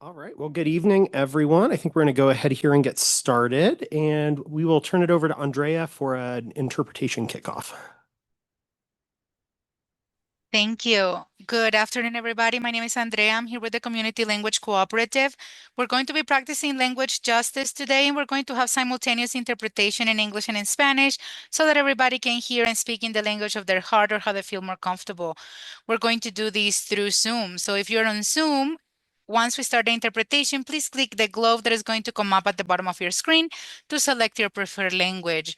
All right. Well, good evening, everyone. I think we're going to go ahead here and get started, and we will turn it over to Andrea for an interpretation kickoff. Thank you. Good afternoon, everybody. My name is Andrea. I'm here with the Community Language Cooperative. We're going to be practicing language justice today, and we're going to have simultaneous interpretation in English and in Spanish so that everybody can hear and speak in the language of their heart or how they feel more comfortable. We're going to do this through Zoom. So if you're on Zoom, once we start the interpretation, please click the globe that is going to come up at the bottom of your screen to select your preferred language.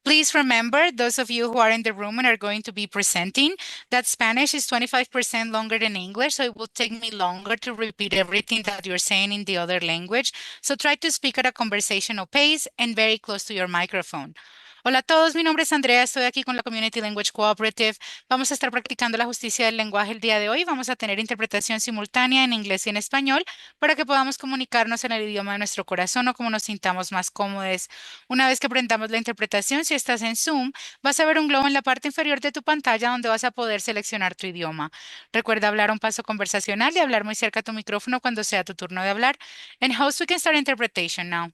Please remember, those of you who are in the room and are going to be presenting, that Spanish is 25% longer than English, so it will take me longer to repeat everything that you're saying in the other language. So try to speak at a conversational pace and very close to your microphone. Hola a todos, mi nombre es Andrea, estoy aquí con la Community Language Cooperative. Vamos a estar practicando la justicia del lenguaje el día de hoy. Vamos a tener interpretación simultánea en inglés y en español para que podamos comunicarnos en el idioma de nuestro corazón o como nos sintamos más cómodos. Una vez que aprendamos la interpretación, si estás en Zoom, vas a ver un globo en la parte inferior de tu pantalla donde vas a poder seleccionar tu idioma. Recuerda hablar a un paso conversacional y hablar muy cerca a tu micrófono cuando sea tu turno de hablar. And host, we can start interpretation now.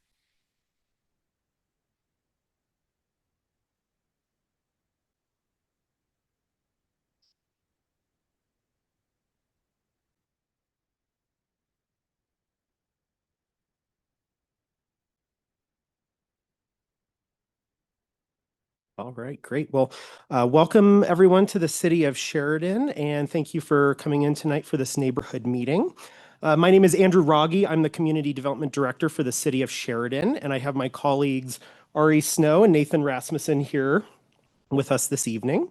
All right, great. Well, welcome everyone to the City of Sheridan, and thank you for coming in tonight for this neighborhood meeting. My name is Andrew Rogge. I'm the Community Development Director for the City of Sheridan, and I have my colleagues Ari Snow and Nathan Rasmussen here with us this evening.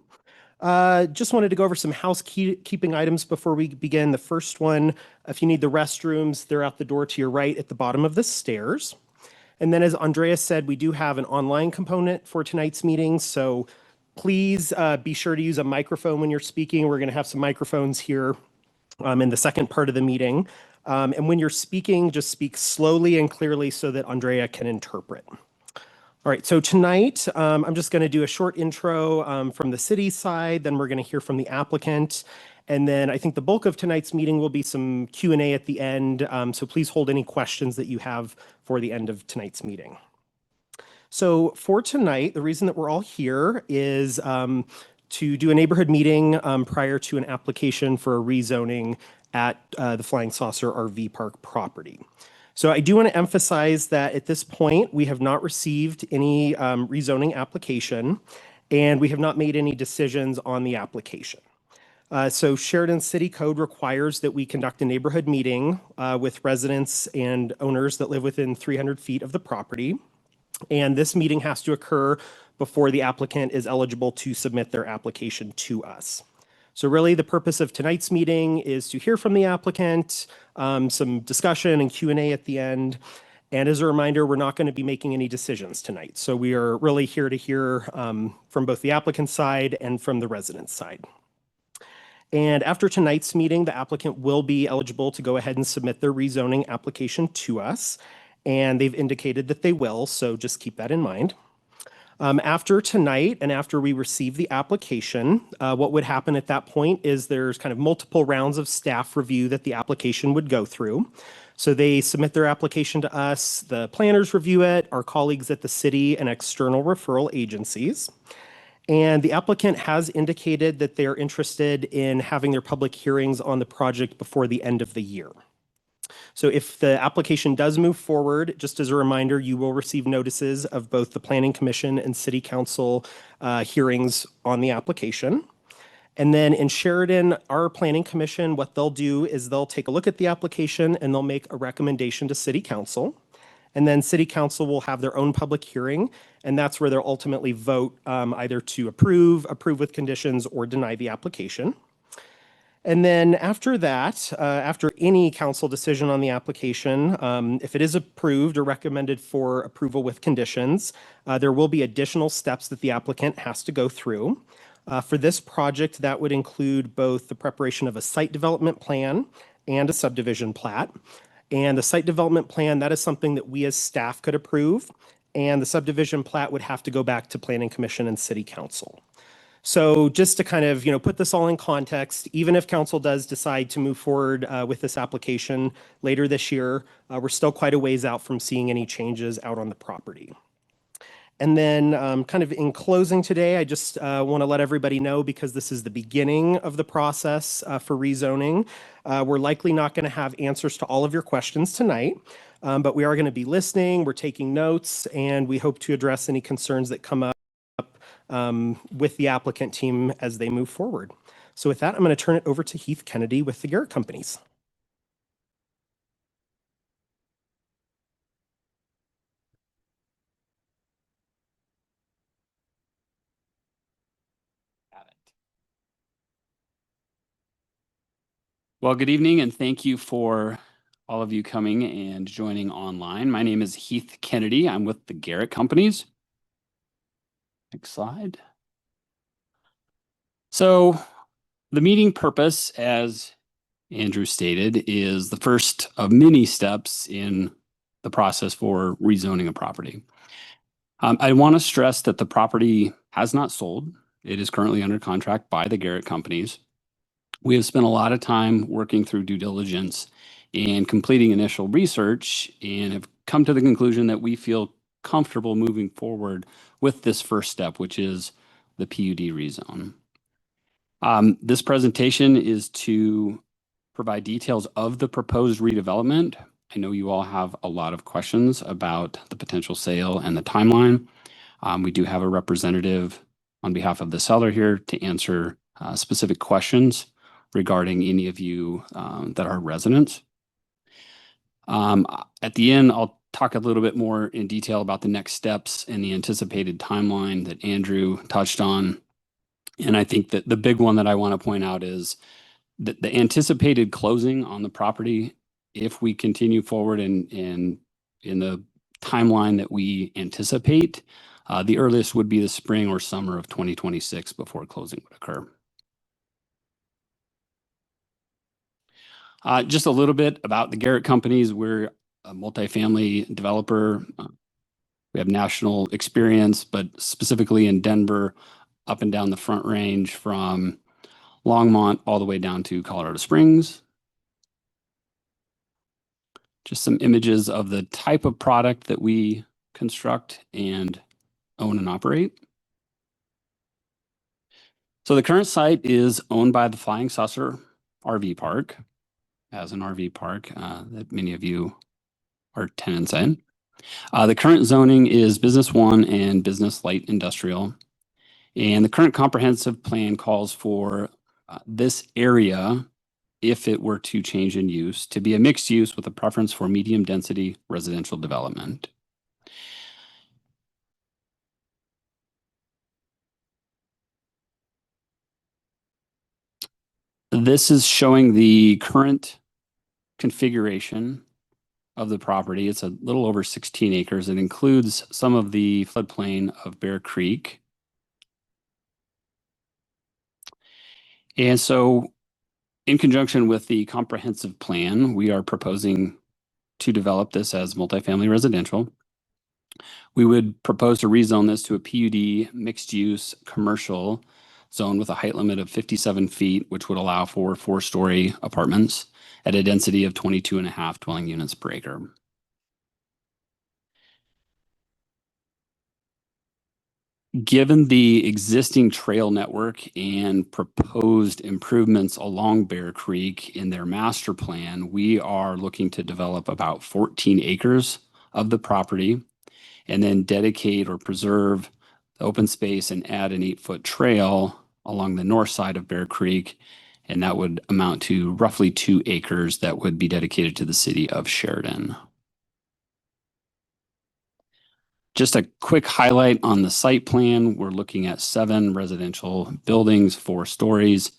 Just wanted to go over some housekeeping items before we begin. The first one, if you need the restrooms, they're out the door to your right at the bottom of the stairs. And then, as Andrea said, we do have an online component for tonight's meeting. So please be sure to use a microphone when you're speaking. We're going to have some microphones here in the second part of the meeting. And when you're speaking, just speak slowly and clearly so that Andrea can interpret. All right, so tonight I'm just going to do a short intro from the city side, then we're going to hear from the applicant, and then I think the bulk of tonight's meeting will be some Q&A at the end, so please hold any questions that you have for the end of tonight's meeting. So for tonight, the reason that we're all here is to do a neighborhood meeting prior to an application for a rezoning at the Flying Saucer RV Park property. So I do want to emphasize that at this point, we have not received any rezoning application, and we have not made any decisions on the application. So Sheridan City Code requires that we conduct a neighborhood meeting with residents and owners that live within 300 feet of the property. And this meeting has to occur before the applicant is eligible to submit their application to us. So really the purpose of tonight's meeting is to hear from the applicant, some discussion and Q&A at the end. And as a reminder, we're not going to be making any decisions tonight. So we are really here to hear from both the applicant side and from the resident side. And after tonight's meeting, the applicant will be eligible to go ahead and submit their rezoning application to us. And they've indicated that they will, so just keep that in mind. After tonight and after we receive the application, what would happen at that point is there's kind of multiple rounds of staff review that the application would go through. So they submit their application to us, the planners review it, our colleagues at the city and external referral agencies. And the applicant has indicated that they're interested in having their public hearings on the project before the end of the year. So if the application does move forward, just as a reminder, you will receive notices of both the Planning Commission and City Council hearings on the application. And then in Sheridan, our Planning Commission, what they'll do is they'll take a look at the application and they'll make a recommendation to City Council. And then City Council will have their own public hearing, and that's where they'll ultimately vote either to approve with conditions, or deny the application. And then after that, after any council decision on the application, if it is approved or recommended for approval with conditions, there will be additional steps that the applicant has to go through. For this project, that would include both the preparation of a site development plan and a subdivision plat. And the site development plan, that is something that we as staff could approve. And the subdivision plat would have to go back to Planning Commission and City Council. So just to kind of, put this all in context, even if council does decide to move forward with this application later this year, we're still quite a ways out from seeing any changes out on the property. And then kind of in closing today, I just want to let everybody know, because this is the beginning of the process for rezoning, we're likely not going to have answers to all of your questions tonight, but we are going to be listening, we're taking notes, and we hope to address any concerns that come up with the applicant team as they move forward. So with that, I'm going to turn it over to Heath Kennedy with the Garrett Companies. Well, good evening, and thank you for all of you coming and joining online. My name is Heath Kennedy. I'm with the Garrett Companies. Next slide. So the meeting purpose, as Andrew stated, is the first of many steps in the process for rezoning a property. I want to stress that the property has not sold. It is currently under contract by the Garrett Companies. We have spent a lot of time working through due diligence and completing initial research, and have come to the conclusion that we feel comfortable moving forward with this first step, which is the PUD rezone. This presentation is to provide details of the proposed redevelopment. I know you all have a lot of questions about the potential sale and the timeline. We do have a representative on behalf of the seller here to answer specific questions regarding any of you that are residents. At the end, I'll talk a little bit more in detail about the next steps and the anticipated timeline that Andrew touched on. And I think that the big one that I want to point out is that the anticipated closing on the property, if we continue forward in the timeline that we anticipate, the earliest would be the spring or summer of 2026 before closing would occur. Just a little bit about the Garrett Companies. We're a multifamily developer. We have national experience, but specifically in Denver, up and down the Front Range from Longmont all the way down to Colorado Springs. Just some images of the type of product that we construct and own and operate. So the current site is owned by the Flying Saucer RV Park, as an RV park that many of you are tenants in. The current zoning is Business 1 and Business Light Industrial. And the current comprehensive plan calls for this area, if it were to change in use, to be a mixed use with a preference for medium density residential development. This is showing the current configuration of the property. It's a little over 16 acres. It includes some of the floodplain of Bear Creek. And so in conjunction with the comprehensive plan, we are proposing to develop this as multifamily residential. We would propose to rezone this to a PUD mixed-use commercial zone with a height limit of 57 feet, which would allow for 4-story apartments at a density of 22.5 dwelling units per acre. Given the existing trail network and proposed improvements along Bear Creek in their master plan, we are looking to develop about 14 acres of the property and then dedicate or preserve the open space and add an 8-foot trail along the north side of Bear Creek. And that would amount to roughly 2 acres that would be dedicated to the city of Sheridan. Just a quick highlight on the site plan. We're looking at 7 residential buildings, 4 stories,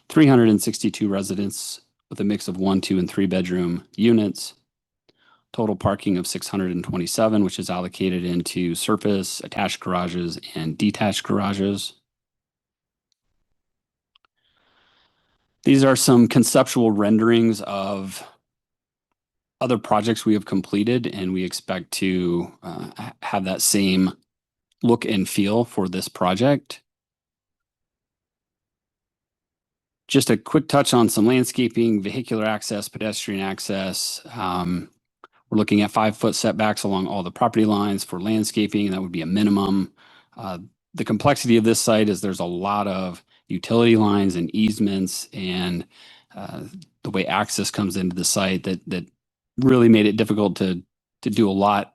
362 residents with a mix of 1, 2, and 3 bedroom units. Total parking of 627, which is allocated into surface, attached garages, and detached garages. These are some conceptual renderings of other projects we have completed, and we expect to have that same look and feel for this project. Just a quick touch on some landscaping, vehicular access, pedestrian access. We're looking at 5-foot setbacks along all the property lines for landscaping. That would be a minimum. The complexity of this site is there's a lot of utility lines and easements and the way access comes into the site that really made it difficult to do a lot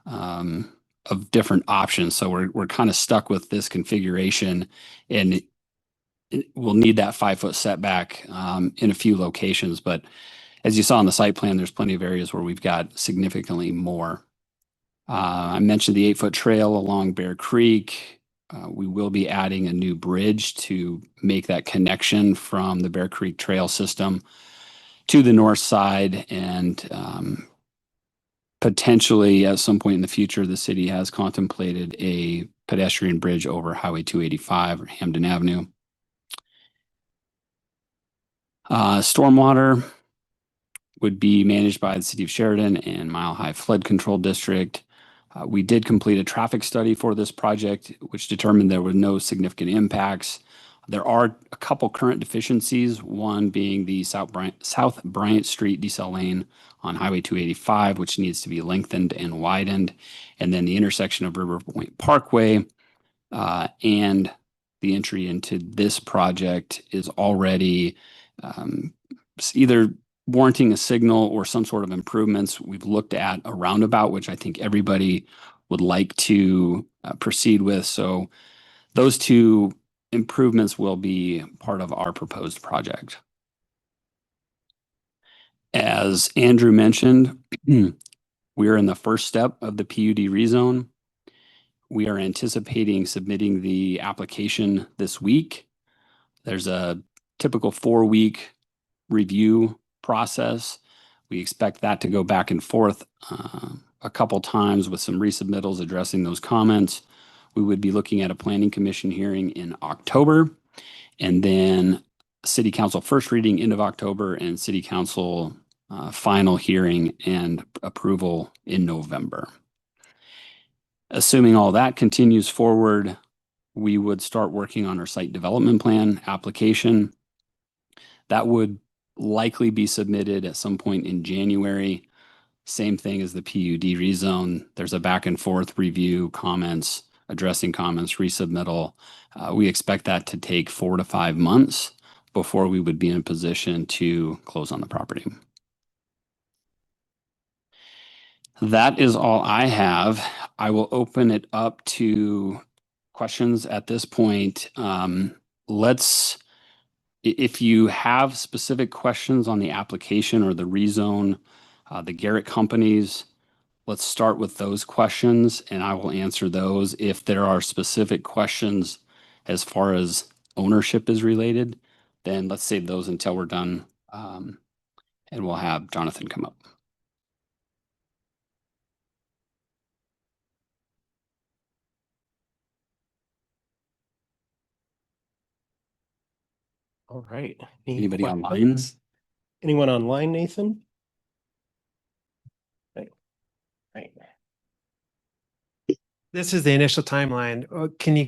of different options. So we're kind of stuck with this configuration, and we'll need that 5-foot setback in a few locations. But as you saw on the site plan, there's plenty of areas where we've got significantly more. I mentioned the 8-foot trail along Bear Creek. We will be adding a new bridge to make that connection from the Bear Creek Trail system to the north side. And potentially at some point in the future, the city has contemplated a pedestrian bridge over Highway 285 or Hampden Avenue. Stormwater would be managed by the City of Sheridan and Mile High Flood Control District. We did complete a traffic study for this project, which determined there were no significant impacts. There are a couple current deficiencies, one being the South Bryant Street decel lane on Highway 285, which needs to be lengthened and widened, and then the intersection of River Point Parkway and the entry into this project is already either warranting a signal or some sort of improvements. We've looked at a roundabout, which I think everybody would like to proceed with. So those two improvements will be part of our proposed project. As Andrew mentioned, we are in the first step of the PUD rezone. We are anticipating submitting the application this week. There's a typical 4-week review process. We expect that to go back and forth a couple times with some resubmittals addressing those comments. We would be looking at a planning commission hearing in October, and then city council first reading end of October, and city council final hearing and approval in November. Assuming all that continues forward, we would start working on our site development plan application. That would likely be submitted at some point in January. Same thing as the PUD rezone. There's a back and forth review, comments, addressing comments, resubmittal. We expect that to take 4 to 5 months before we would be in a position to close on the property. That is all I have. I will open it up to questions at this point. If you have specific questions on the application or the rezone, the Garrett Companies, let's start with those questions and I will answer those. If there are specific questions as far as ownership is related, then let's save those until we're done, and we'll have Jonathan come up. All right. Anybody online? questions? Anyone online, Nathan? Right. This is the initial timeline. Can you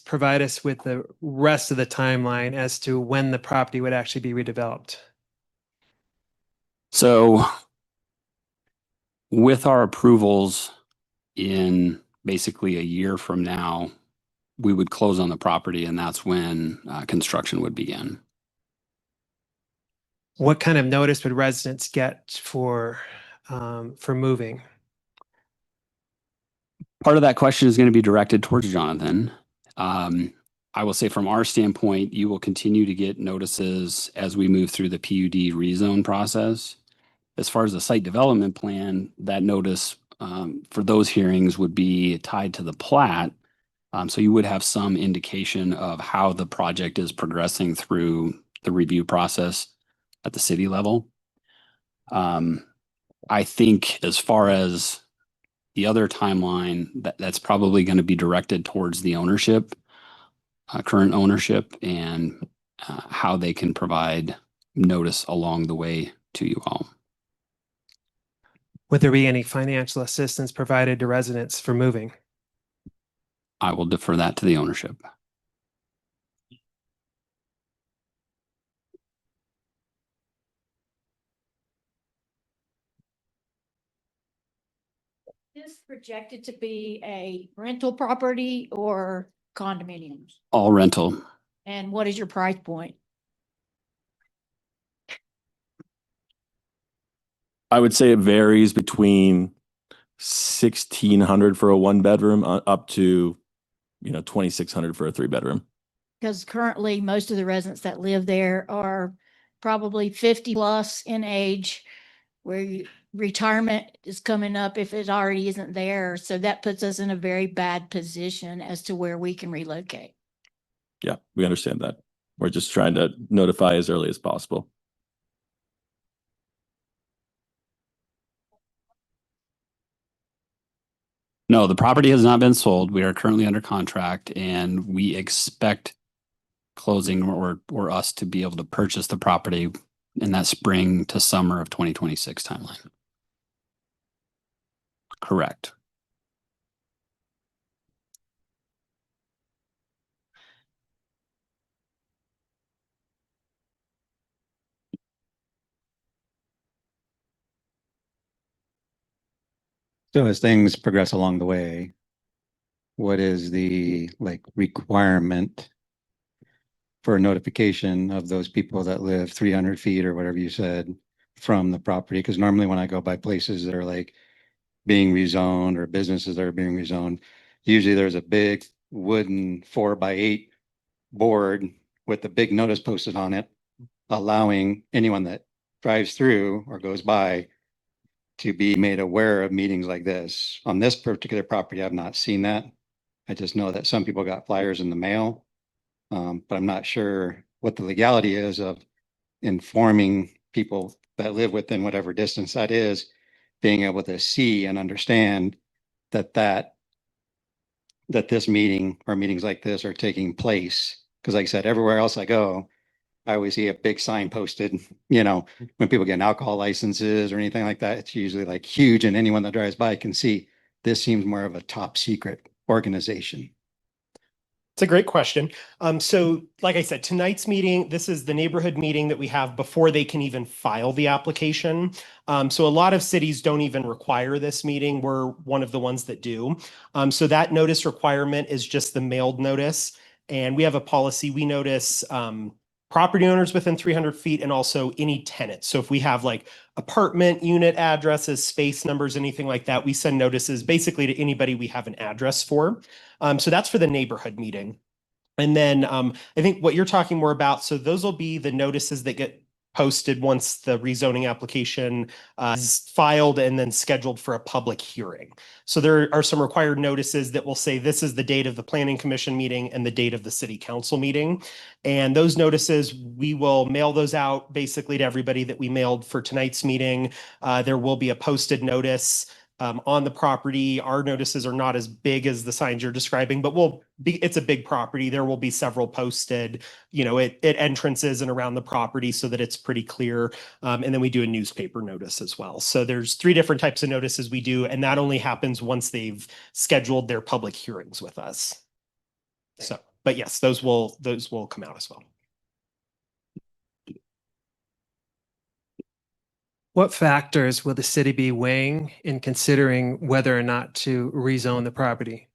provide us with the rest of the timeline as to when the property would actually be redeveloped? So with our approvals in basically a year from now, we would close on the property and that's when construction would begin. What kind of notice would residents get for moving? Part of that question is going to be directed towards Jonathan. I will say from our standpoint, you will continue to get notices as we move through the PUD rezone process. As far as the site development plan, that notice for those hearings would be tied to the plat. So you would have some indication of how the project is progressing through the review process at the city level. I think as far as the other timeline, that's probably going to be directed towards the ownership, current ownership, and how they can provide notice along the way to you all. Would there be any financial assistance provided to residents for moving? I will defer that to the ownership. this projected to be a rental property or condominiums? All rental. And what is your price point? I would say it varies between 1,600 for a one bedroom up to, 2,600 for a three bedroom. Because currently most of the residents that live there are probably 50 plus in age, where retirement is coming up if it already isn't there. So that puts us in a very bad position as to where we can relocate. Yeah, we understand that. We're just trying to notify as early as possible. No, the property has not been sold. We are currently under contract and we expect closing or us to be able to purchase the property in that spring to summer of 2026 timeline. Correct. So as things progress along the way, what is the requirement for a notification of those people that live 300 feet or whatever you said from the property? Because normally when I go by places that are like being rezoned or businesses that are being rezoned, usually there's a big wooden 4x8 board with a big notice posted on it, allowing anyone that drives through or goes by to be made aware of meetings like this. On this particular property, I've not seen that. I just know that some people got flyers in the mail, but I'm not sure what the legality is of informing people that live within whatever distance that is, being able to see and understand that this meeting or meetings like this are taking place. Because like I said, everywhere else I go, I always see a big sign posted, when people get alcohol licenses or anything like that, it's usually like huge and anyone that drives by can see. This seems more of a top secret organization. It's a great question. So like I said, tonight's meeting, this is the neighborhood meeting that we have before they can even file the application. So a lot of cities don't even require this meeting. We're one of the ones that do. So that notice requirement is just the mailed notice. And we have a policy, we notice property owners within 300 feet and also any tenants. So if we have like apartment unit addresses, space numbers, anything like that, we send notices basically to anybody we have an address for. So that's for the neighborhood meeting. And then I think what you're talking more about, so those will be the notices that get posted once the rezoning application is filed and then scheduled for a public hearing. So there are some required notices that will say this is the date of the planning commission meeting and the date of the city council meeting. And those notices, we will mail those out basically to everybody that we mailed for tonight's meeting. There will be a posted notice on the property. Our notices are not as big as the signs you're describing, but it's a big property. There will be several posted, at entrances and around the property so that it's pretty clear. And then we do a newspaper notice as well. So there's 3 different types of notices we do, and that only happens once they've scheduled their public hearings with us. So, but yes, those will come out as well. What factors will the city be weighing in considering whether or not to rezone the property?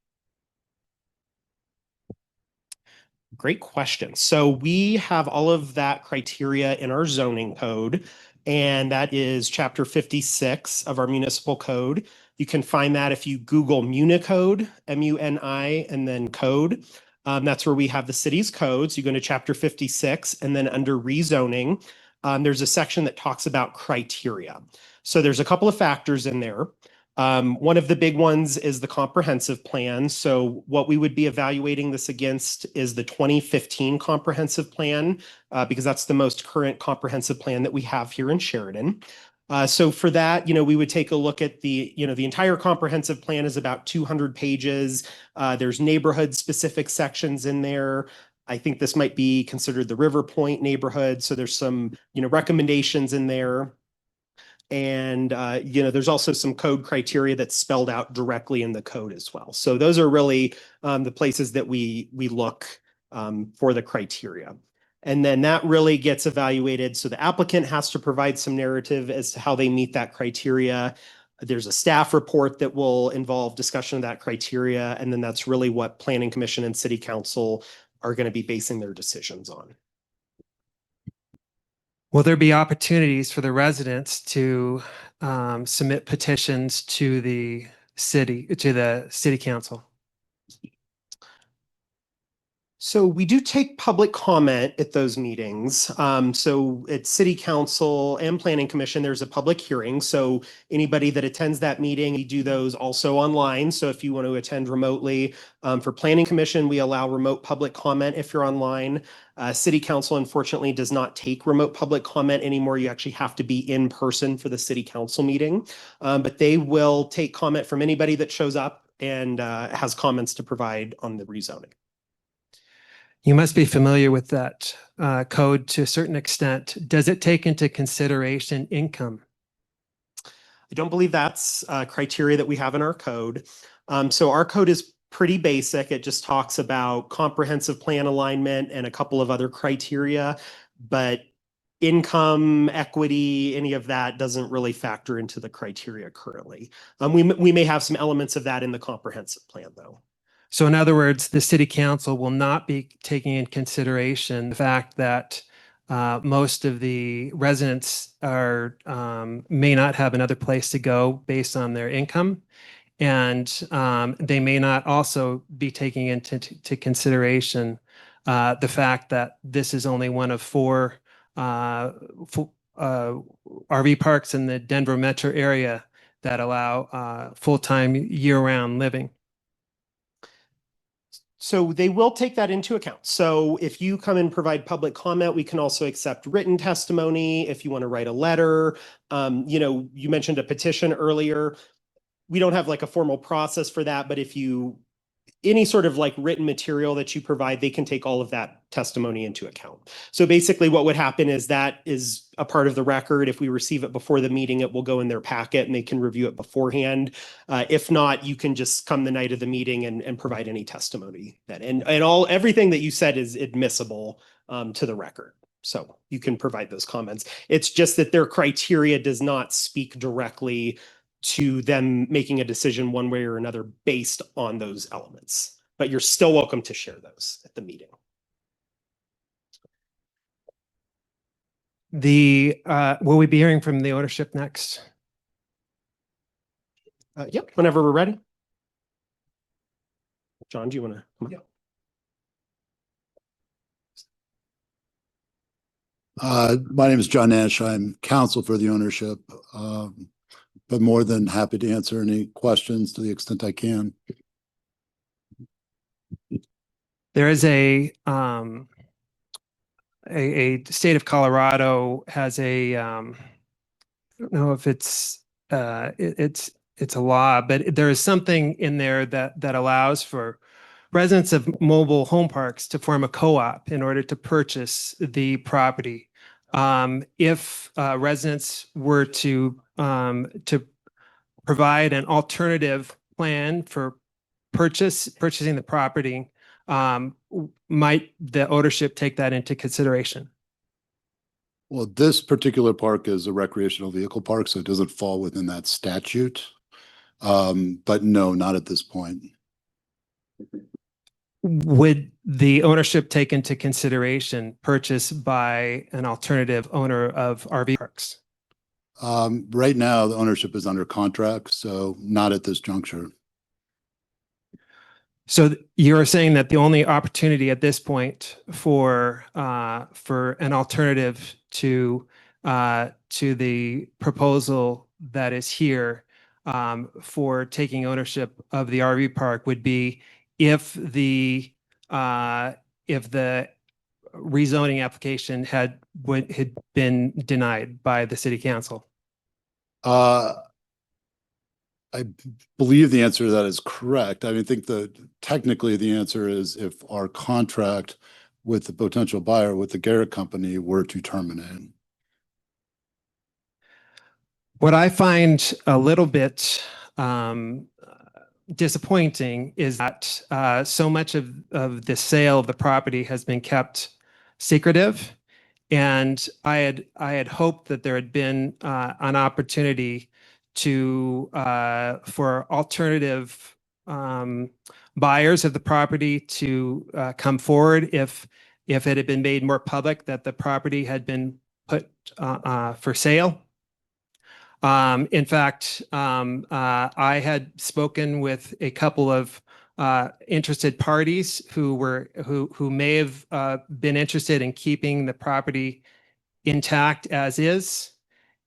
Great question. So we have all of that criteria in our zoning code, and that is chapter 56 of our municipal code. You can find that if you Google Municode, M-U-N-I, and then code. That's where we have the city's codes. You go to chapter 56, and then under rezoning, there's a section that talks about criteria. So there's a couple of factors in there. One of the big ones is the comprehensive plan. So what we would be evaluating this against is the 2015 comprehensive plan, because that's the most current comprehensive plan that we have here in Sheridan. So for that, we would take a look at the entire comprehensive plan is about 200 pages. There's neighborhood specific sections in there. I think this might be considered the River Point neighborhood. So there's some, recommendations in there. And, there's also some code criteria that's spelled out directly in the code as well. So those are really the places that we look for the criteria. And then that really gets evaluated. So the applicant has to provide some narrative as to how they meet that criteria. There's a staff report that will involve discussion of that criteria, and then that's really what Planning Commission and City Council are going to be basing their decisions on. Will there be opportunities for the residents to submit petitions to the city council? So we do take public comment at those meetings. So at City Council and Planning Commission, there's a public hearing. So anybody that attends that meeting, we do those also online. So if you want to attend remotely, for Planning Commission, we allow remote public comment if you're online. City Council, unfortunately, does not take remote public comment anymore. You actually have to be in person for the City Council meeting. But they will take comment from anybody that shows up and has comments to provide on the rezoning. You must be familiar with that code to a certain extent. Does it take into consideration income? I don't believe that's a criteria that we have in our code. So our code is pretty basic. It just talks about comprehensive plan alignment and a couple of other criteria, but income, equity, any of that doesn't really factor into the criteria currently. We may have some elements of that in the comprehensive plan, though. So in other words, the city council will not be taking in consideration the fact that most of the residents are may not have another place to go based on their income. And they may not also be taking into consideration the fact that this is only one of four RV parks in the Denver metro area that allow full-time year-round living. So they will take that into account. So if you come and provide public comment, we can also accept written testimony. If you want to write a letter, you mentioned a petition earlier. We don't have like a formal process for that, but if you, any sort of like written material that you provide, they can take all of that testimony into account. So basically what would happen is that is a part of the record. If we receive it before the meeting, it will go in their packet and they can review it beforehand. If not, you can just come the night of the meeting and provide any testimony then. And everything that you said is admissible to the record. So you can provide those comments. It's just that their criteria does not speak directly to them making a decision one way or another based on those elements. But you're still welcome to share those at the meeting. Will we be hearing from the ownership next? Yep, whenever we're ready. John, do you want to come on? My name is John Nash. I'm counsel for the ownership, but more than happy to answer any questions to the extent I can. There is a state of Colorado has a I don't know if it's a law, but there is something in there that allows for residents of mobile home parks to form a co-op in order to purchase the property. If residents were to provide an alternative plan for purchasing the property, might the ownership take that into consideration? Well, this particular park is a recreational vehicle park, so it doesn't fall within that statute. But no, not at this point. Would the ownership take into consideration purchase by an alternative owner of RV parks? Right now, the ownership is under contract, so not at this juncture. So you're saying that the only opportunity at this point for an alternative to the proposal that is here for taking ownership of the RV park would be if the rezoning application had been denied by the city council? I believe the answer to that is correct. I mean, I think technically the answer is if our contract with the potential buyer, with the Garrett Company, were to terminate. What I find a little bit disappointing is that so much of the sale of the property has been kept secretive. And I had hoped that there had been an opportunity for alternative buyers of the property to come forward if it had been made more public that the property had been put for sale. In fact, I had spoken with a couple of interested parties who may have been interested in keeping the property intact as is,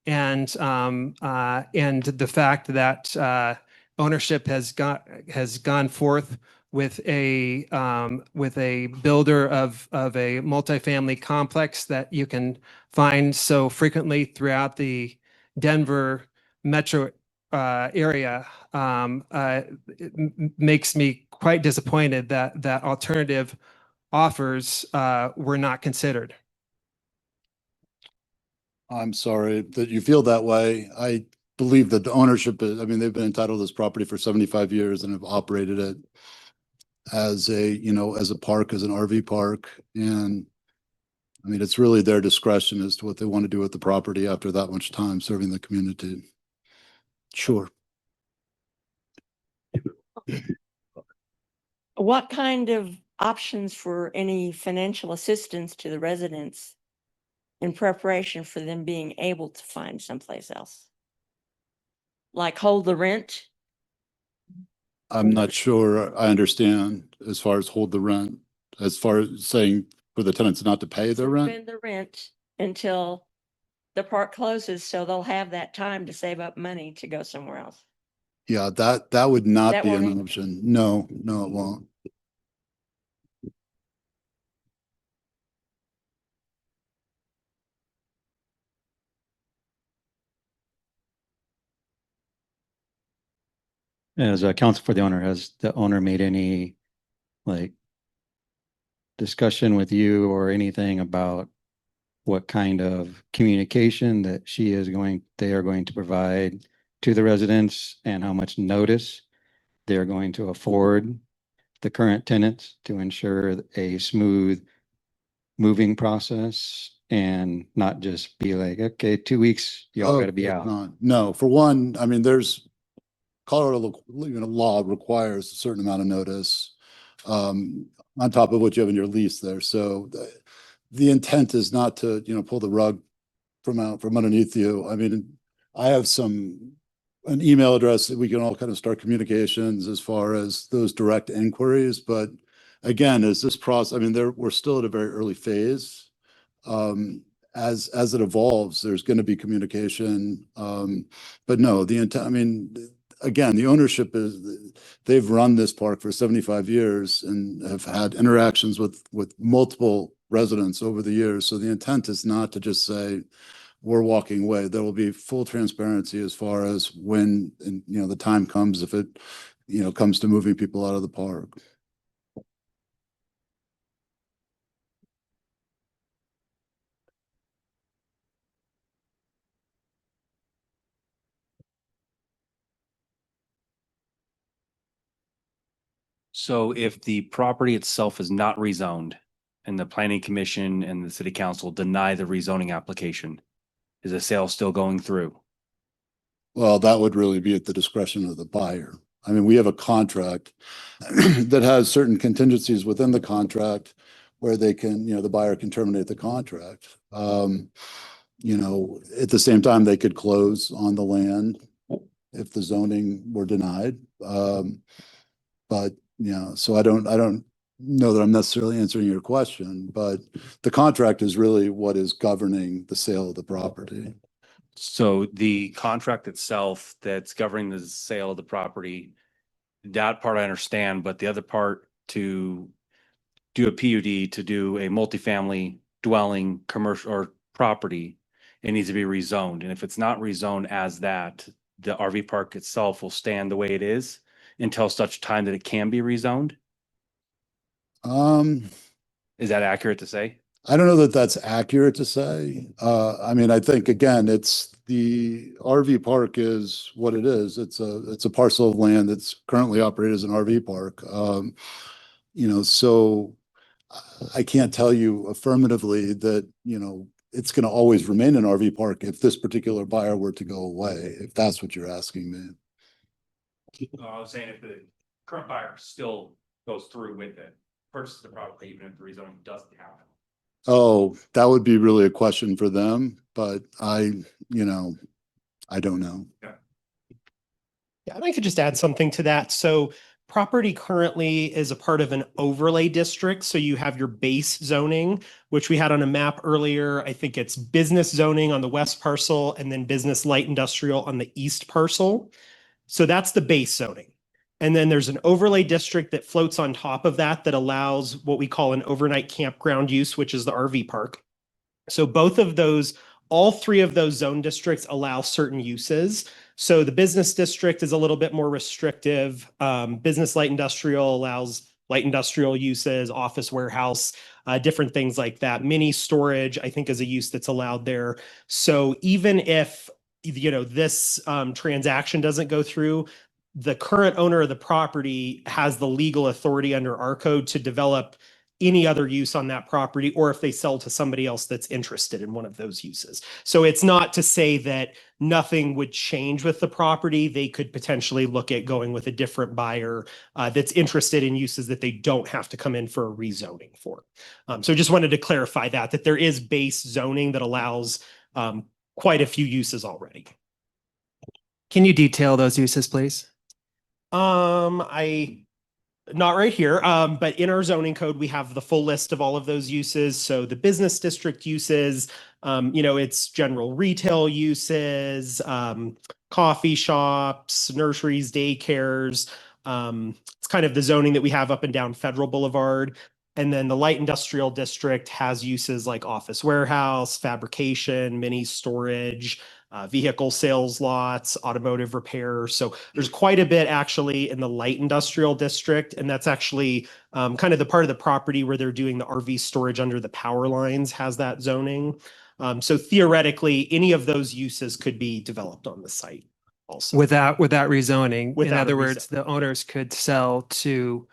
and the fact that ownership has gone forth with a builder of a multifamily complex that you can find so frequently throughout the Denver metro area, it makes me quite disappointed that alternative offers were not considered. I'm sorry that you feel that way. I believe that the ownership is, I mean, they've been entitled to this property for 75 years and have operated it as a, you know, as a park, as an RV park. And I mean, it's really their discretion as to what they want to do with the property after that much time serving the community. Sure. What kind of options for any financial assistance to the residents in preparation for them being able to find someplace else? Like hold the rent? I'm not sure I understand as far as hold the rent, as far as saying for the tenants not to pay their rent. Suspend the rent until the park closes, so they'll have that time to save up money to go somewhere else. Yeah, that would not That be won't an happen. option. No, no, it won't. As a counsel for the owner, has the owner made any like discussion with you or anything about what kind of communication that they are going to provide to the residents and how much notice they're going to afford the current tenants to ensure a smooth moving process and not just be like, okay, 2 weeks, y'all gotta be Okay, out. No, for one, I mean, there's Colorado, you know, law requires a certain amount of notice on top of what you have in your lease there. So the intent is not to, you know, pull the rug from underneath you. I mean, I have an email address that we can all kind of start communications as far as those direct inquiries. But again, as this process, I mean, we're still at a very early phase. As it evolves, there's going to be communication. But no, the intent, I mean, again, the ownership is, they've run this park for 75 years and have had interactions with multiple residents over the years. So the intent is not to just say, we're walking away. There will be full transparency as far as when, and, you know, the time comes, if it, you know, comes to moving people out of the park. So if the property itself is not rezoned and the planning commission and the city council deny the rezoning application, is the sale still going through? Well, that would really be at the discretion of the buyer. I mean, we have a contract that has certain contingencies within the contract where they can, you know, the buyer can terminate the contract. You know, at the same time, they could close on the land if the zoning were denied. But, you know, so I don't know that I'm necessarily answering your question, but the contract is really what is governing the sale of the property. So the contract itself that's governing the sale of the property, that part I understand, but the other part to do a PUD, to do a multifamily dwelling, commercial or property, it needs to be rezoned. And if it's not rezoned as that, the RV park itself will stand the way it is until such time that it can be rezoned. Is that accurate to say? I don't know that that's accurate to say. I mean, I think again, it's the RV park is what it is. It's a parcel of land that's currently operated as an RV park. You know, so I can't tell you affirmatively that, you know, it's going to always remain an RV park if this particular buyer were to go away, if that's what you're asking me. I was saying if the current buyer still goes through with it, purchases the property, even if the rezoning doesn't happen. Oh, that would be really a question for them, but I don't know. Yeah, and I could just add something to that. So property currently is a part of an overlay district. So you have your base zoning, which we had on a map earlier. I think it's business zoning on the west parcel and then business light industrial on the east parcel. So that's the base zoning. And then there's an overlay district that floats on top of that that allows what we call an overnight campground use, which is the RV park. So both of those, all three of those zone districts allow certain uses. So the business district is a little bit more restrictive. Business light industrial allows light industrial uses, office warehouse, different things like that. Mini storage, I think, is a use that's allowed there. So even if this transaction doesn't go through, the current owner of the property has the legal authority under our code to develop any other use on that property, or if they sell to somebody else that's interested in one of those uses. So it's not to say that nothing would change with the property. They could potentially look at going with a different buyer that's interested in uses that they don't have to come in for a rezoning for. So just wanted to clarify that there is base zoning that allows quite a few uses already. Can you detail those uses, please? Not right here, but in our zoning code, we have the full list of all of those uses. So the business district uses, it's general retail uses, coffee shops, nurseries, daycares. It's kind of the zoning that we have up and down Federal Boulevard. And then the light industrial district has uses like office warehouse, fabrication, mini storage, vehicle sales lots, automotive repair. So there's quite a bit actually in the light industrial district. And that's actually kind of the part of the property where they're doing the RV storage under the power lines has that zoning. So theoretically, any of those uses could be developed on the site also. Without rezoning. Without in a other words, the owners could sell to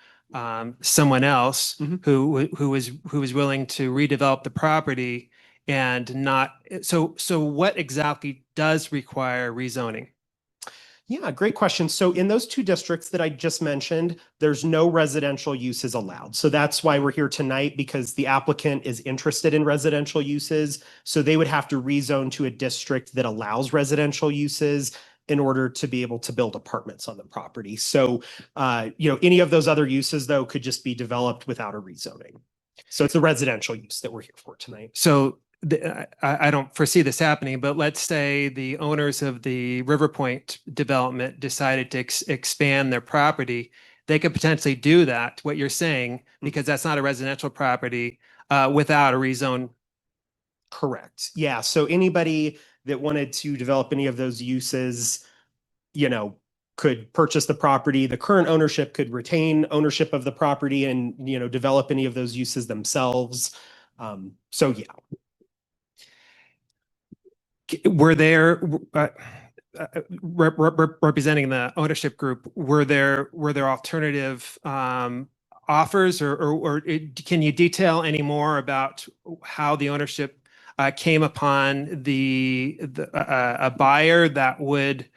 someone else who was willing to redevelop the property and not. So what exactly does require rezoning? Yeah, great question. So in those two districts that I just mentioned, there's no residential uses allowed. So that's why we're here tonight, because the applicant is interested in residential uses. So they would have to rezone to a district that allows residential uses in order to be able to build apartments on the property. So, any of those other uses, though, could just be developed without a rezoning. So it's a residential use that we're here for tonight. So I don't foresee this happening, but let's say the owners of the River Point development decided to expand their property. They could potentially do that, what you're saying, because that's not a residential property without a rezone. Correct. Yeah. So anybody that wanted to develop any of those uses, could purchase the property. The current ownership could retain ownership of the property and, develop any of those uses themselves. So yeah. Were there representing the ownership group? Were there alternative offers, or can you detail any more about how the ownership came upon a buyer that would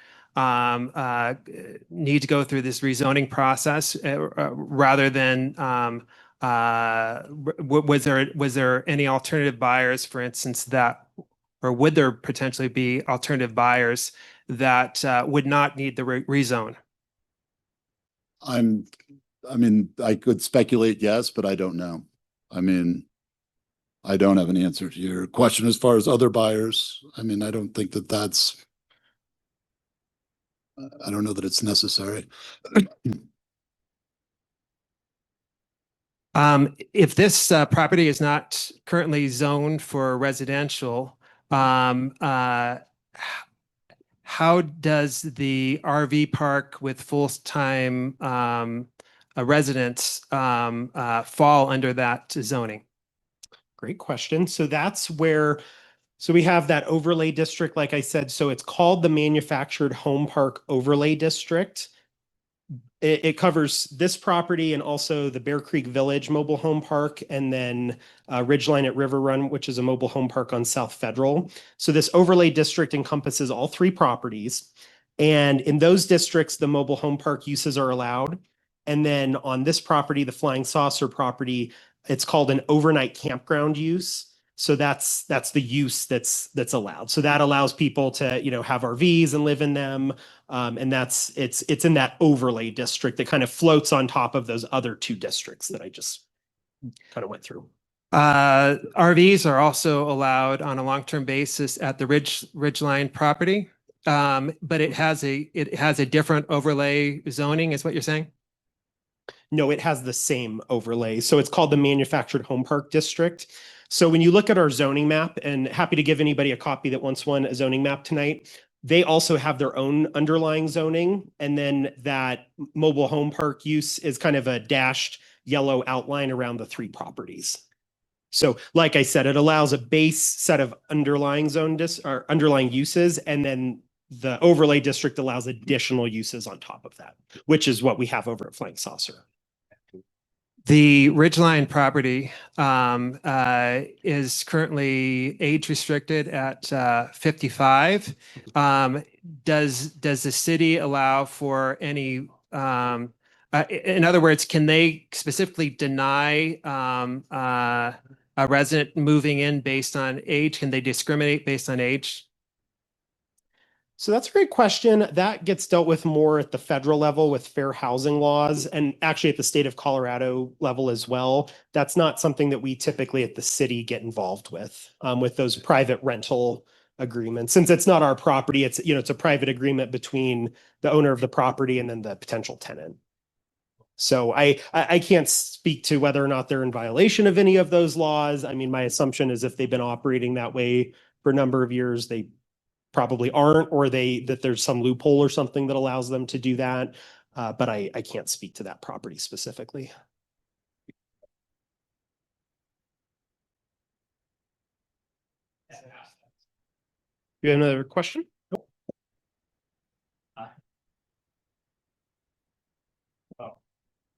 need to go through this rezoning process rather than was there any alternative buyers, for instance, or would there potentially be alternative buyers that would not need the rezone? I could speculate, yes, but I don't know. I don't have an answer to your question as far as other buyers. I don't think that's, I don't know that it's necessary. If this property is not currently zoned for residential, how does the RV park with full-time residents fall under that zoning? Great question. So that's where, we have that overlay district, like I said, so it's called the Manufactured Home Park Overlay District. It covers this property and also the Bear Creek Village Mobile Home Park, and then Ridgeline at River Run, which is a mobile home park on South Federal. So this overlay district encompasses all three properties. And in those districts, the mobile home park uses are allowed. And then on this property, the Flying Saucer property, it's called an overnight campground use. So that's the use that's allowed. So that allows people to, have RVs and live in them. And it's in that overlay district that kind of floats on top of those other two districts that I just kind of went through. RVs are also allowed on a long-term basis at the Ridgeline property. But it has a different overlay zoning, is what you're saying? No, it has the same overlay. So it's called the Manufactured Home Park District. So when you look at our zoning map, and happy to give anybody a copy that wants one, a zoning map tonight, they also have their own underlying zoning. And then that mobile home park use is kind of a dashed yellow outline around the three properties. So like I said, it allows a base set of underlying or underlying uses, and then the overlay district allows additional uses on top of that, which is what we have over at Flying Saucer. The Ridgeline property is currently age restricted at 55. Does the city allow for any, in other words, can they specifically deny a resident moving in based on age? Can they discriminate based on age? So that's a great question. That gets dealt with more at the federal level with fair housing laws, and actually at the state of Colorado level as well. That's not something that we typically at the city get involved with those private rental agreements. Since it's not our property, it's a private agreement between the owner of the property and then the potential tenant. So I can't speak to whether or not they're in violation of any of those laws. I mean, my assumption is if they've been operating that way for a number of years, they probably aren't, or that there's some loophole or something that allows them to do that. But I can't speak to that property specifically. You have another question?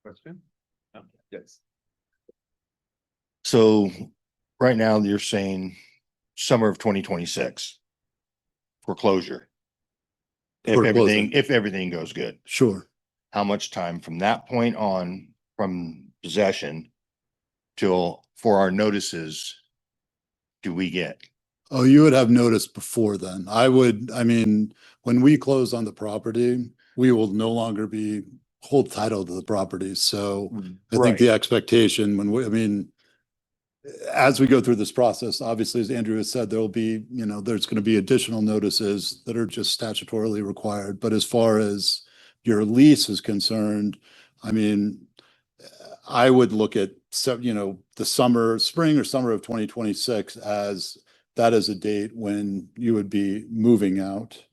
Question? Yes. So right now you're saying summer of 2026 foreclosure. For closing. If everything goes good, Sure. how much time from that point on from possession till for our notices do we get? Oh, you would have notice before then. When we close on the property, we will no longer hold title to the property. So I think the expectation as we go through this process, obviously, as Andrew has said, there's going to be additional notices that are just statutorily required. But as far as your lease is concerned, I would look at, the spring or summer of 2026 as that is a date when you would be moving out.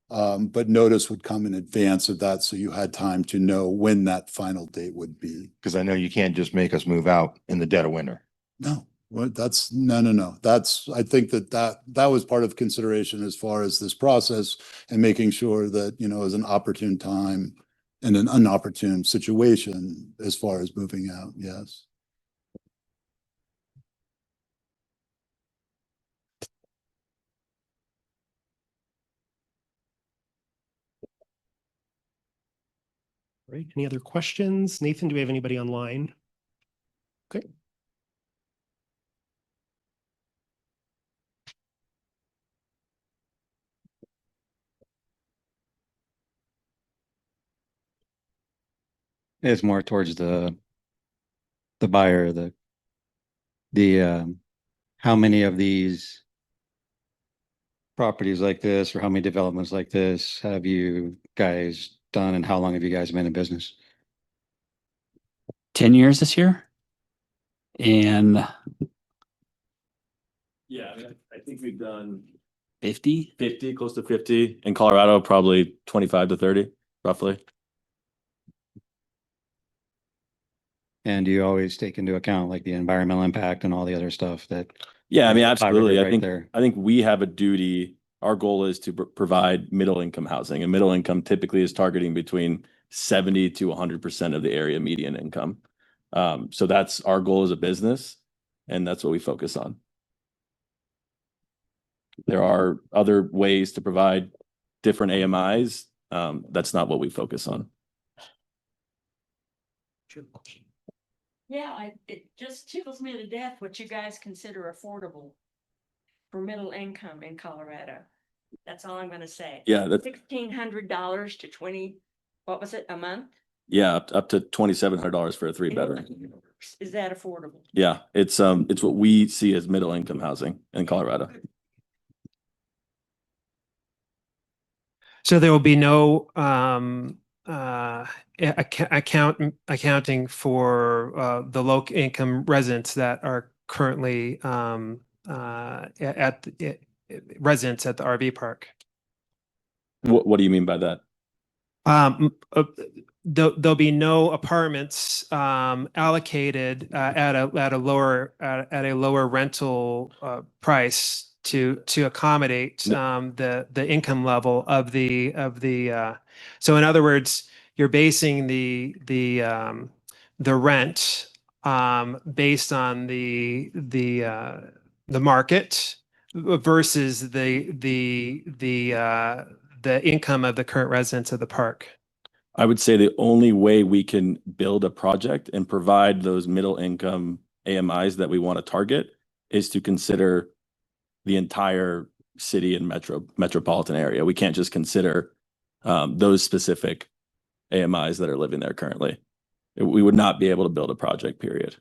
But notice would come in advance of that, so you had time to know when that final date would be. Because I know you can't just make us move out in the dead of winter. No, no. I think that was part of consideration as far as this process and making sure that, is an opportune time and an inopportune situation as far as moving out. Yes. Right. Any other questions? Nathan, do we have anybody online? Okay. It's more towards the buyer, how many of these properties like this or how many developments like this have you guys done, and how long have you guys been in business? 10 years this year. And Yeah, I think we've done 50. 50, close to 50. In Colorado, probably 25 to 30, roughly. And do you always take into account like the environmental impact and all the other stuff that? Yeah, There's a absolutely. right there. I think we have a duty. Our goal is to provide middle income housing, and middle income typically is targeting between 70 to 100% of the area median income. So that's our goal as a business, and that's what we focus on. There are other ways to provide different AMIs. That's not what we focus on. Yeah, it just tickles me to death what you guys consider affordable for middle income in Colorado. That's all I'm gonna say. Yeah, that's $1,600 to 20, what was it, a month? yeah, up to $2,700 for a 3-bedroom. Is that affordable? Yeah, it's what we see as middle income housing in Colorado. So there will be no accounting for the low income residents that are currently residents at the RV park. What do you mean by that? There'll be no apartments allocated at a lower rental price to accommodate the income level of the so in other words, you're basing the rent based on the market versus the income of the current residents of the park. I would say the only way we can build a project and provide those middle income AMIs that we want to target is to consider the entire city and metropolitan area. We can't just consider those specific AMIs that are living there currently. We would not be able to build a project, period.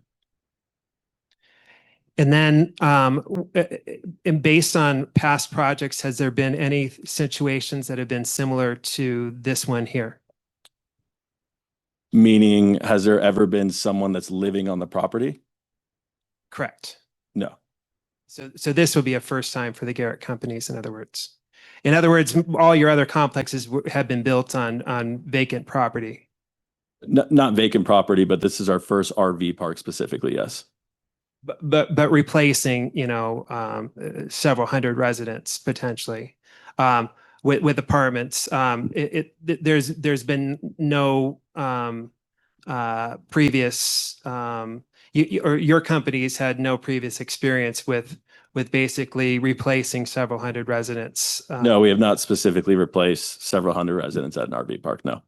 And then, and based on past projects, has there been any situations that have been similar to this one here? Meaning, has there ever been someone that's living on the property? Correct. No. So this would be a first time for the Garrett Companies, in other words. In other words, all your other complexes have been built on vacant property. Not vacant property, but this is our first RV park specifically, yes. But replacing, several hundred residents potentially with apartments. There's been no previous or your companies had no previous experience with basically replacing several hundred residents. No, we have not specifically replaced several hundred residents at an RV park. No.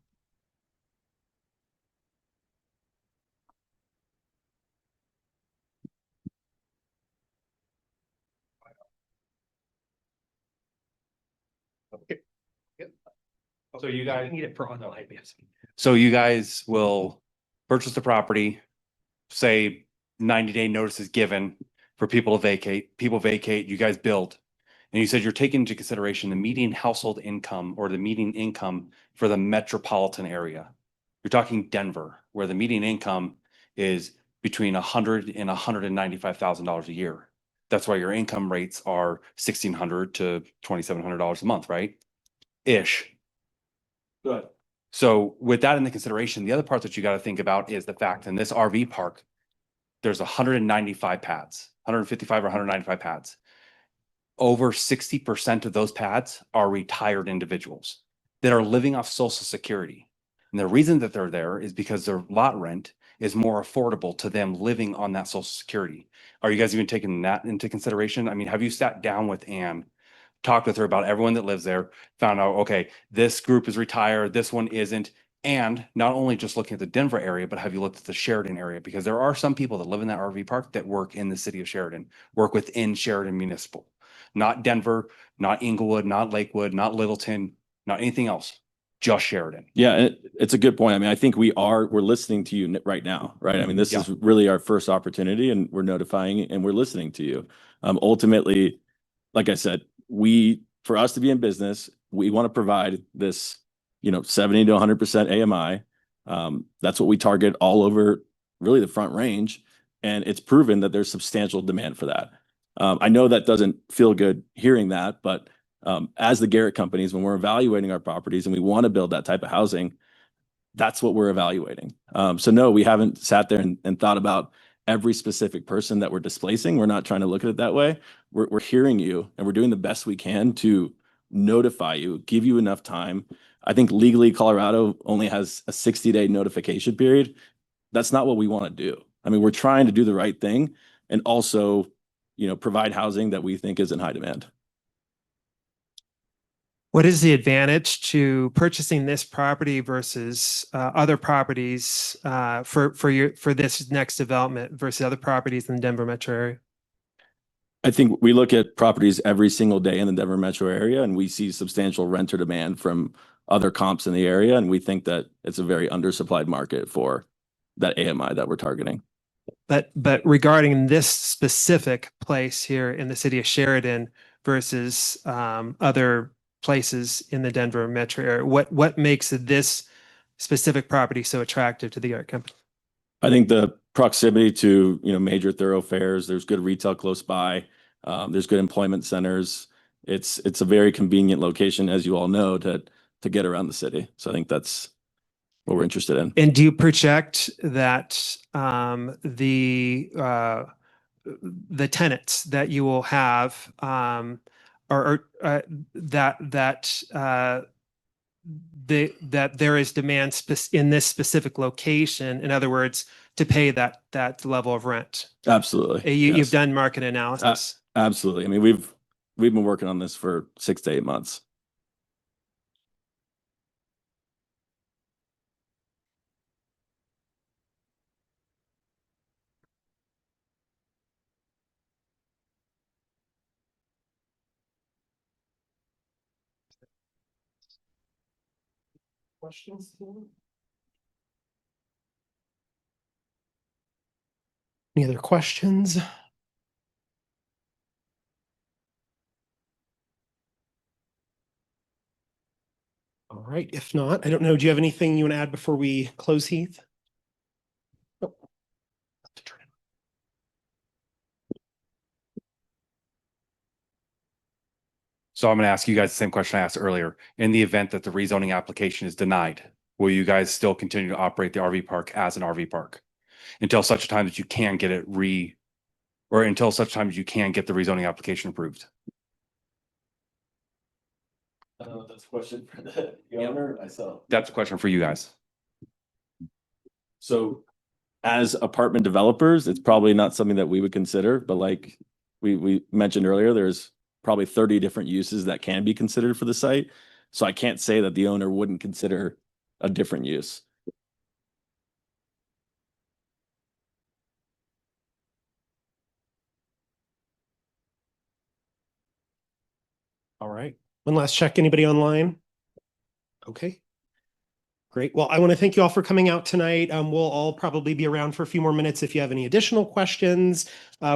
So you guys need it for on the light. So you guys will purchase the property, say 90-day notice is given for people to vacate, people vacate, you guys build. And you said you're taking into consideration the median household income or the median income for the metropolitan area. You're talking Denver, where the median income is between $100,000 and $195,000 a year. That's why your income rates are $1,600 to $2,700 a month, right? Ish. Good. So with that in the consideration, the other part that you got to think about is the fact in this RV park, there's 195 pads, 155 or 195 pads. Over 60% of those pads are retired individuals that are living off Social Security. And the reason that they're there is because their lot rent is more affordable to them living on that Social Security. Are you guys even taking that into consideration? I mean, have you sat down with Ann, talked with her about everyone that lives there, found out, okay, this group is retired, this one isn't, and not only just looking at the Denver area, but have you looked at the Sheridan area? Because there are some people that live in that RV park that work in the city of Sheridan, work within Sheridan Municipal, not Denver, not Inglewood, not Lakewood, not Littleton, not anything else, just Sheridan. Yeah, it's a good point. I mean, I think we're listening to you right now, right? I mean, this is really our first opportunity and we're notifying and we're listening to you. Ultimately, like I said, for us to be in business, we want to provide this, 70 to 100% AMI. That's what we target all over really the Front Range. And it's proven that there's substantial demand for that. I know that doesn't feel good hearing that, but as the Garrett Companies, when we're evaluating our properties and we want to build that type of housing, that's what we're evaluating. So no, we haven't sat there and thought about every specific person that we're displacing. We're not trying to look at it that way. We're hearing you and we're doing the best we can to notify you, give you enough time. I think legally Colorado only has a 60-day notification period. That's not what we want to do. I mean, we're trying to do the right thing and also, provide housing that we think is in high demand. What is the advantage to purchasing this property versus other properties for this next development versus other properties in the Denver metro area? I think we look at properties every single day in the Denver metro area, and we see substantial renter demand from other comps in the area, and we think that it's a very undersupplied market for that AMI that we're targeting. But regarding this specific place here in the city of Sheridan versus other places in the Denver metro area, what makes this specific property so attractive to the Garrett Company? I think the proximity to, major thoroughfares, there's good retail close by, there's good employment centers. It's a very convenient location, as you all know, to get around the city. So I think that's what we're interested in. And do you project that the tenants that you will have that there is demand in this specific location, in other words, to pay that level of rent? Absolutely. You've Yes. done market analysis. Absolutely. I mean, we've been working on this for 6 to 8 months. Questions? Any other questions? All right. If not, I don't know. Do you have anything you want to add before we close, Heath? Nope. So I'm going to ask you guys the same question I asked earlier. In the event that the rezoning application is denied, will you guys still continue to operate the RV park as an RV park until such a time that you can get it or until such time as you can get the rezoning application approved? I don't know if that's a question for the owner, myself. That's a question for you guys. So as apartment developers, it's probably not something that we would consider, but like we mentioned earlier, there's probably 30 different uses that can be considered for the site. So I can't say that the owner wouldn't consider a different use. All right. One last check. Anybody online? Okay. Great. Well, I want to thank you all for coming out tonight. We'll all probably be around for a few more minutes if you have any additional questions.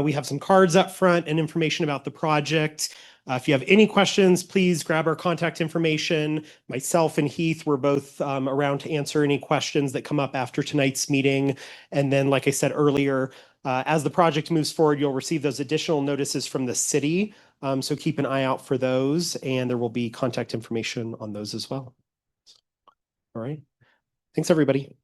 We have some cards up front and information about the project. If you have any questions, please grab our contact information. Myself and Heath, we're both around to answer any questions that come up after tonight's meeting. And then, like I said earlier, as the project moves forward, you'll receive those additional notices from the city. So keep an eye out for those, and there will be contact information on those as well. All right. Thanks, everybody.